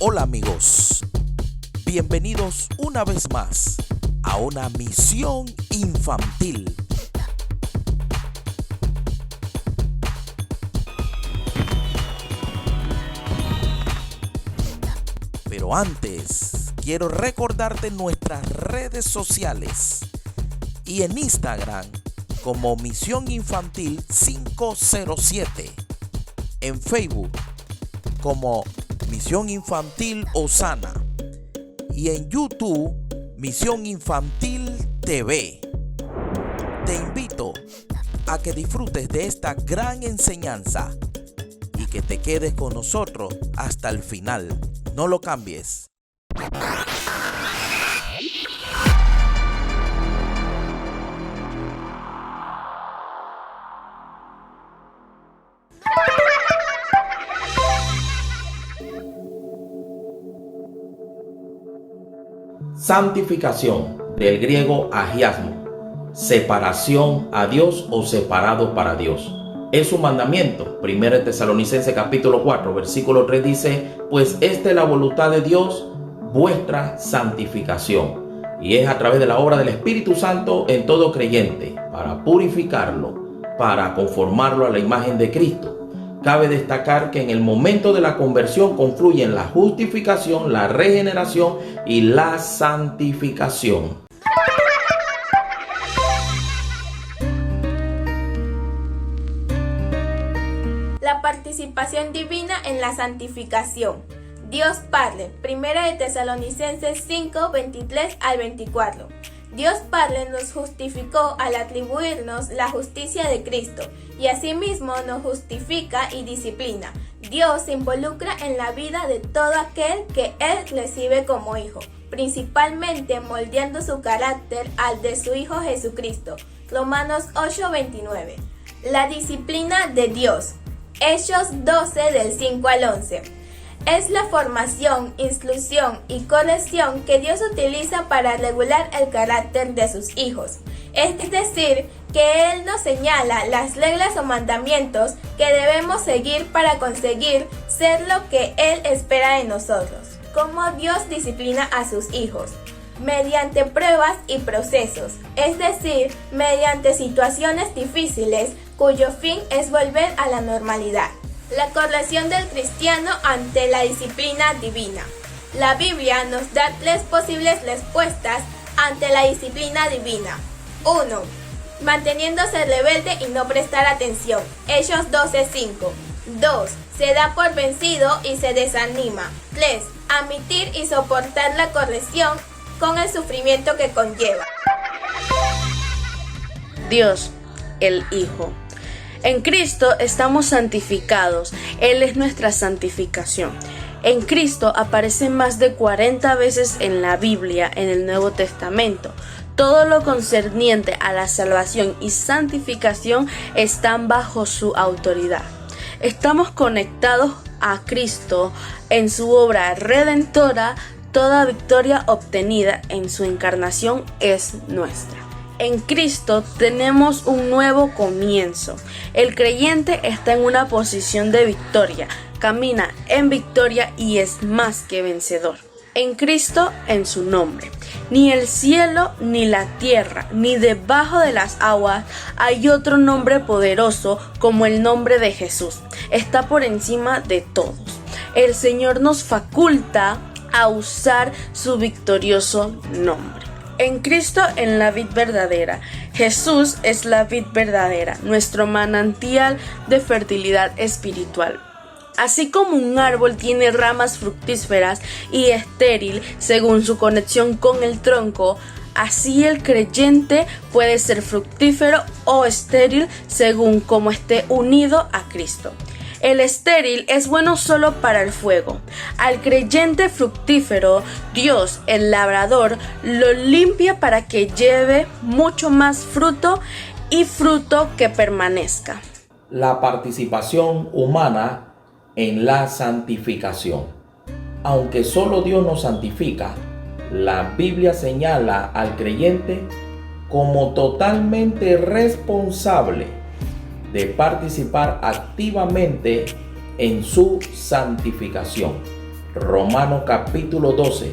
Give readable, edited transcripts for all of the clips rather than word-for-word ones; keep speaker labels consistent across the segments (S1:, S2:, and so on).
S1: Hola amigos, bienvenidos una vez más a una misión infantil. Pero antes, quiero recordarte nuestras redes sociales y en Instagram como Misión Infantil 507, en Facebook como Misión Infantil Osana y en YouTube Misión Infantil TV. Te invito a que disfrutes de esta gran enseñanza y que te quedes con nosotros hasta el final. No lo cambies.
S2: Santificación, del griego agiasmo, separación a Dios o separado para Dios. Es un mandamiento. 1 Tesalonicenses capítulo 4 versículo 3 dice: pues esta es la voluntad de Dios, vuestra santificación, y es a través de la obra del Espíritu Santo en todo creyente, para purificarlo, para conformarlo a la imagen de Cristo. Cabe destacar que en el momento de la conversión confluyen la justificación, la regeneración y la santificación.
S3: La participación divina en la santificación. Dios Padre, 1 Tesalonicenses 5, 23 al 24. Dios Padre nos justificó al atribuirnos la justicia de Cristo y asimismo nos justifica y disciplina. Dios se involucra en la vida de todo aquel que Él recibe como hijo, principalmente moldeando su carácter al de su Hijo Jesucristo. Romanos 8, 29. La disciplina de Dios. Hechos 12 del 5 al 11. Es la formación, instrucción y corrección que Dios utiliza para regular el carácter de sus hijos. Es decir, que Él nos señala las reglas o mandamientos que debemos seguir para conseguir ser lo que Él espera de nosotros. Cómo Dios disciplina a sus hijos. Mediante pruebas y procesos, es decir, mediante situaciones difíciles cuyo fin es volver a la normalidad. La corrección del cristiano ante la disciplina divina. La Biblia nos da 3 posibles respuestas ante la disciplina divina. 1. Manteniéndose rebelde y no prestar atención. Hechos 12:5. 2. Se da por vencido y se desanima. 3. Admitir y soportar la corrección con el sufrimiento que conlleva.
S4: Dios, el Hijo. En Cristo estamos santificados. Él es nuestra santificación. En Cristo aparece más de 40 veces en la Biblia, en el Nuevo Testamento. Todo lo concerniente a la salvación y santificación están bajo su autoridad. Estamos conectados a Cristo en su obra redentora. Toda victoria obtenida en su encarnación es nuestra. En Cristo tenemos un nuevo comienzo. El creyente está en una posición de victoria, camina en victoria y es más que vencedor. En Cristo, en su nombre. Ni el cielo, ni la tierra, ni debajo de las aguas hay otro nombre poderoso como el nombre de Jesús. Está por encima de todos. El Señor nos faculta a usar su victorioso nombre. En Cristo, en la vid verdadera. Jesús es la vid verdadera, nuestro manantial de fertilidad espiritual. Así como un árbol tiene ramas fructíferas y estéril según su conexión con el tronco, así el creyente puede ser fructífero o estéril según cómo esté unido a Cristo. El estéril es bueno solo para el fuego. Al creyente fructífero, Dios, el labrador, lo limpia para que lleve mucho más fruto y fruto que permanezca.
S2: La participación humana en la santificación. Aunque solo Dios nos santifica, la Biblia señala al creyente como totalmente responsable de participar activamente en su santificación. Romanos capítulo 12,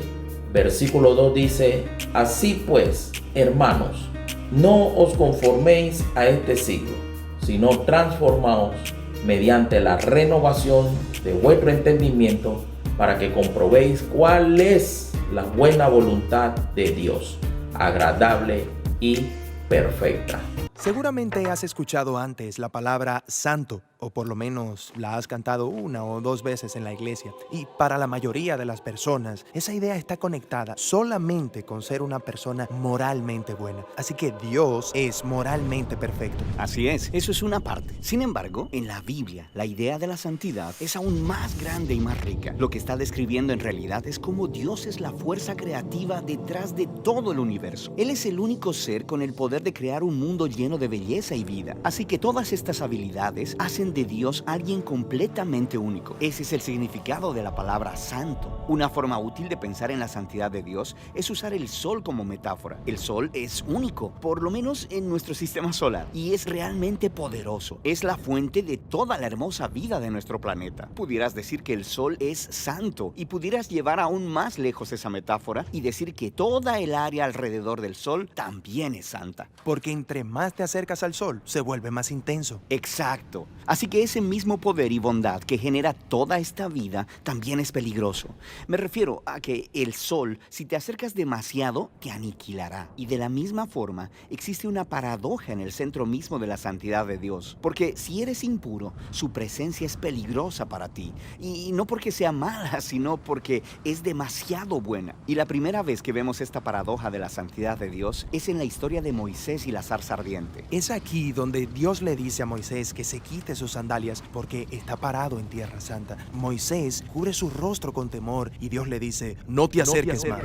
S2: versículo 2 dice: así pues, hermanos, no os conforméis a este siglo, sino transformaos mediante la renovación de vuestro entendimiento, para que comprobéis cuál es la buena voluntad de Dios, agradable y perfecta.
S5: Seguramente has escuchado antes la palabra santo, o por lo menos la has cantado 1 o 2 veces en la iglesia. Y para la mayoría de las personas, esa idea está conectada solamente con ser una persona moralmente buena. Así que Dios es moralmente perfecto.
S6: Así es, eso es una parte. Sin embargo, en la Biblia, la idea de la santidad es aún más grande y más rica. Lo que está describiendo en realidad es cómo Dios es la fuerza creativa detrás de todo el universo. Él es el único ser con el poder de crear un mundo lleno de belleza y vida. Así que todas estas habilidades hacen de Dios alguien completamente único. Ese es el significado de la palabra santo. Una forma útil de pensar en la santidad de Dios es usar el sol como metáfora. El sol es único, por lo menos en nuestro sistema solar, y es realmente poderoso. Es la fuente de toda la hermosa vida de nuestro planeta. Pudieras decir que el sol es santo, y pudieras llevar aún más lejos esa metáfora y decir que toda el área alrededor del sol también es santa.
S5: Porque entre más te acercas al sol, se vuelve más intenso.
S6: Exacto. Así que ese mismo poder y bondad que genera toda esta vida también es peligroso. Me refiero a que el sol, si te acercas demasiado, te aniquilará. Y de la misma forma, existe una paradoja en el centro mismo de la santidad de Dios. Porque si eres impuro, su presencia es peligrosa para ti. Y no porque sea mala, sino porque es demasiado buena. Y la primera vez que vemos esta paradoja de la santidad de Dios es en la historia de Moisés y la zarza ardiente.
S5: Es aquí donde Dios le dice a Moisés que se quite sus sandalias porque está parado en tierra santa. Moisés cubre su rostro con temor y Dios le dice: no te acerques más.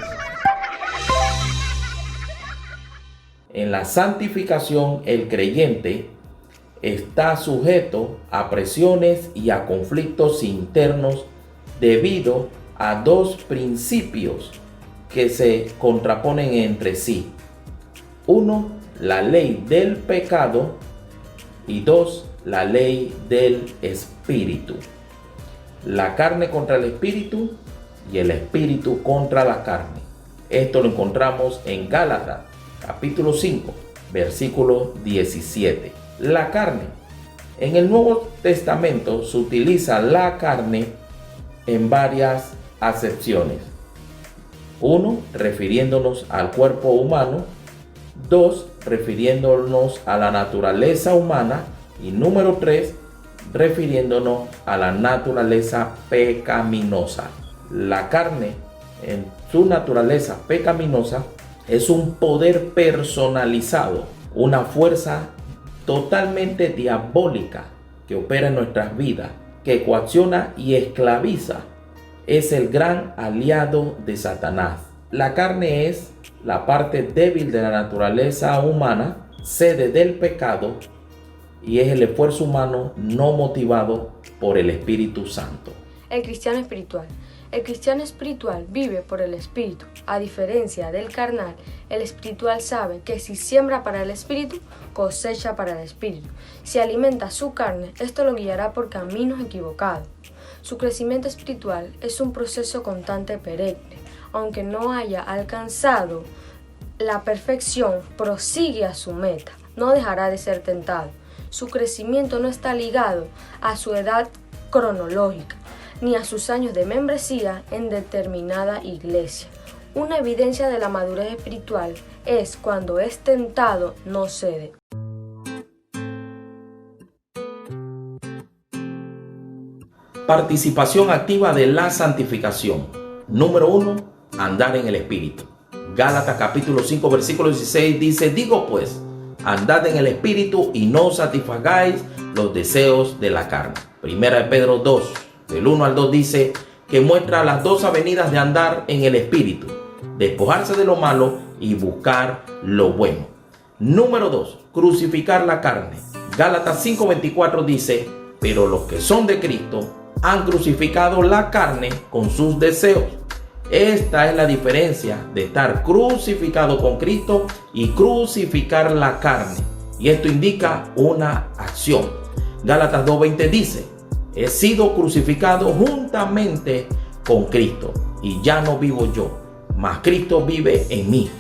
S2: En la santificación, el creyente está sujeto a presiones y a conflictos internos debido a dos principios que se contraponen entre sí. Uno, la ley del pecado, y dos, la ley del espíritu. La carne contra el espíritu y el espíritu contra la carne. Esto lo encontramos en Gálatas capítulo 5, versículo 17. La carne. En el Nuevo Testamento se utiliza la carne en varias acepciones. 1, refiriéndonos al cuerpo humano. 2, refiriéndonos a la naturaleza humana. Y número 3, refiriéndonos a la naturaleza pecaminosa. La carne, en su naturaleza pecaminosa, es un poder personalizado, una fuerza totalmente diabólica que opera en nuestras vidas, que coacciona y esclaviza. Es el gran aliado de Satanás. La carne es la parte débil de la naturaleza humana, sede del pecado, y es el esfuerzo humano no motivado por el Espíritu Santo.
S7: El cristiano espiritual. El cristiano espiritual vive por el Espíritu. A diferencia del carnal, el espiritual sabe que si siembra para el Espíritu, cosecha para el Espíritu. Si alimenta su carne, esto lo guiará por caminos equivocados. Su crecimiento espiritual es un proceso constante perenne. Aunque no haya alcanzado la perfección, prosigue a su meta. No dejará de ser tentado. Su crecimiento no está ligado a su edad cronológica, ni a sus años de membresía en determinada iglesia. Una evidencia de la madurez espiritual es cuando es tentado, no cede.
S2: Participación activa de la santificación. Número 1, andar en el Espíritu. Gálatas capítulo 5, versículo 16 dice: digo pues, andad en el Espíritu y no satisfagáis los deseos de la carne. Primera de Pedro 2, del 1 al 2 dice que muestra las dos avenidas de andar en el Espíritu: despojarse de lo malo y buscar lo bueno. Número 2, crucificar la carne. Gálatas 5:24 dice: pero los que son de Cristo han crucificado la carne con sus deseos. Esta es la diferencia de estar crucificado con Cristo y crucificar la carne. Y esto indica una acción. Gálatas 2:20 dice: he sido crucificado juntamente con Cristo. Y ya no vivo yo, mas Cristo vive en mí.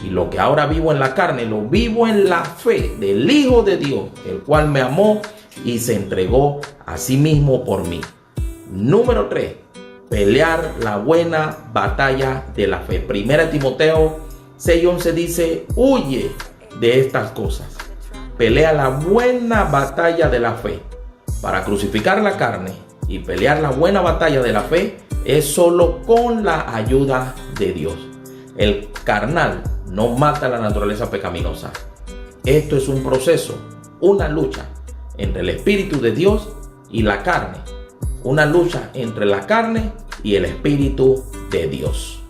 S2: Y lo que ahora vivo en la carne, lo vivo en la fe del Hijo de Dios, el cual me amó y se entregó a sí mismo por mí. Número 3. Pelear la buena batalla de la fe. 1 Timoteo 6:11 dice: huye de estas cosas. Pelea la buena batalla de la fe. Para crucificar la carne y pelear la buena batalla de la fe es solo con la ayuda de Dios. El carnal no mata la naturaleza pecaminosa. Esto es un proceso, una lucha entre el Espíritu de Dios y la carne. Una lucha entre la carne y el Espíritu de Dios.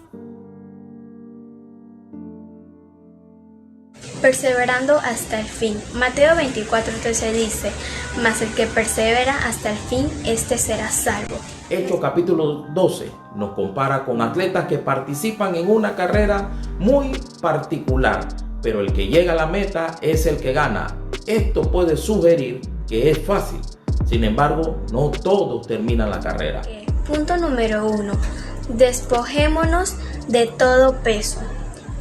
S3: Perseverando hasta el fin. Mateo 24:13 dice: mas el que persevera hasta el fin, éste será salvo.
S2: Hechos capítulo 12 nos compara con atletas que participan en una carrera muy particular, pero el que llega a la meta es el que gana. Esto puede sugerir que es fácil, sin embargo, no todos terminan la carrera.
S3: Punto número 1. Despojémonos de todo peso.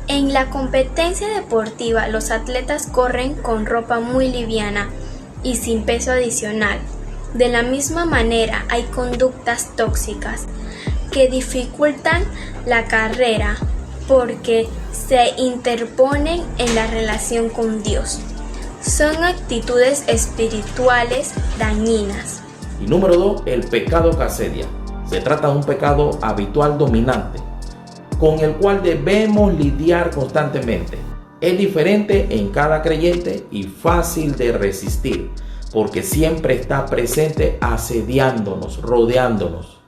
S3: En la competencia deportiva, los atletas corren con ropa muy liviana y sin peso adicional. De la misma manera, hay conductas tóxicas que dificultan la carrera porque se interponen en la relación con Dios. Son actitudes espirituales dañinas.
S2: Y número 2, el pecado que asedia. Se trata de un pecado habitual dominante, con el cual debemos lidiar constantemente. Es diferente en cada creyente y fácil de resistir, porque siempre está presente asediándonos, rodeándonos.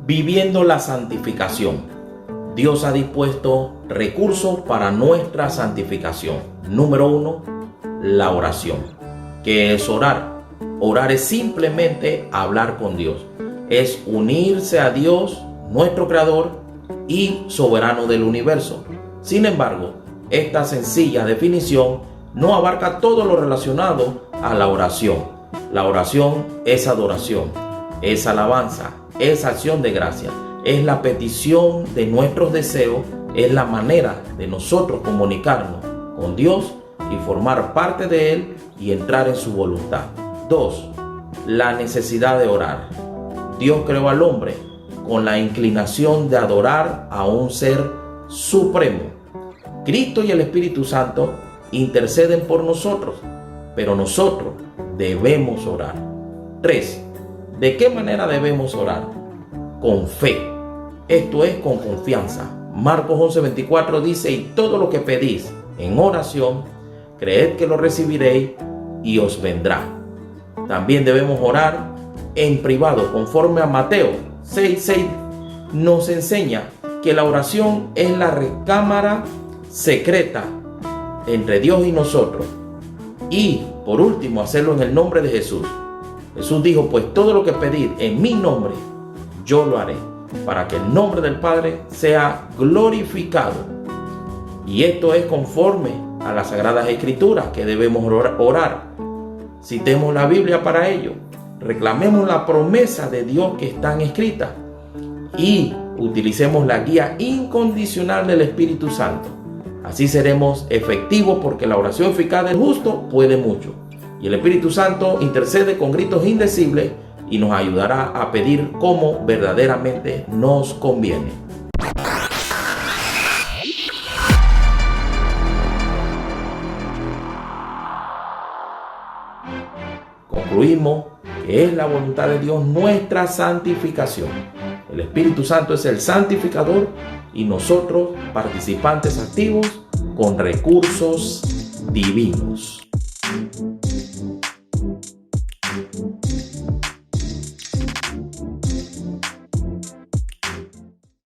S2: Viviendo la santificación. Dios ha dispuesto recursos para nuestra santificación. Número 1, la oración. ¿Qué es orar? Orar es simplemente hablar con Dios. Es unirse a Dios, nuestro Creador y soberano del universo. Sin embargo, esta sencilla definición no abarca todo lo relacionado a la oración. La oración es adoración, es alabanza, es acción de gracia, es la petición de nuestros deseos, es la manera de nosotros comunicarnos con Dios y formar parte de Él y entrar en su voluntad. 2. La necesidad de orar. Dios creó al hombre con la inclinación de adorar a un ser supremo. Cristo y el Espíritu Santo interceden por nosotros, pero nosotros debemos orar. 3. ¿De qué manera debemos orar? Con fe. Esto es con confianza. Marcos 11:24 dice: y todo lo que pedís en oración, creed que lo recibiréis y os vendrá. También debemos orar en privado, conforme a Mateo 6:6 nos enseña que la oración es la recámara secreta entre Dios y nosotros. Y por último, hacerlo en el nombre de Jesús. Jesús dijo: pues todo lo que pedid en mi nombre, yo lo haré, para que el nombre del Padre sea glorificado. Y esto es conforme a las Sagradas Escrituras que debemos orar. Citemos la Biblia para ello. Reclamemos la promesa de Dios que están escritas y utilicemos la guía incondicional del Espíritu Santo. Así seremos efectivos, porque la oración eficaz del justo puede mucho. Y el Espíritu Santo intercede con gritos indecibles y nos ayudará a pedir como verdaderamente nos conviene. Concluimos que es la voluntad de Dios nuestra santificación. El Espíritu Santo es el santificador y nosotros participantes activos con recursos divinos.